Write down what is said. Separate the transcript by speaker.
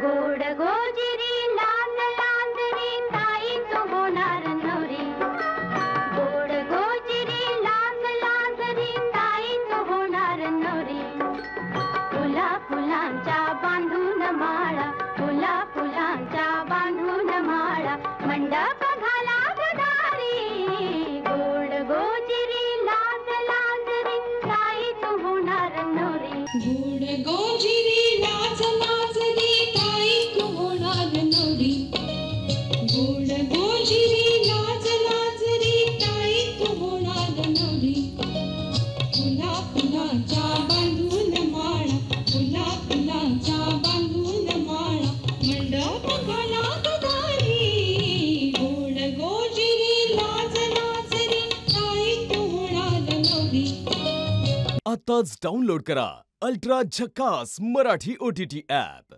Speaker 1: गोड गोजिरी लाल लाजरी ताई तू होणार नवरी. गोड गोजिरी लाल लाजरी ताई तू होणार नवरी. फुला फुलांच्या बांधून माळा, फुला फुलांच्या बांधून माळा, मंडप घाला गदारी. गोड गोजिरी लाल लाजरी ताई तू होणार नवरी.
Speaker 2: गोड गोजिरी लाज लाजरी ताई तू होणार नवरी. गोड गोजिरी लाज लाजरी ताई तू होणार नवरी. फुला फुलांच्या बांधून माळा, फुला फुलांच्या बांधून माळा, मंडप घाला गदारी. गोड गोजिरी लाज लाजरी ताई तू होणार नवरी.
Speaker 3: आताच डाउनलोड करा अल्ट्रा झकास मराठी OTT ॲप.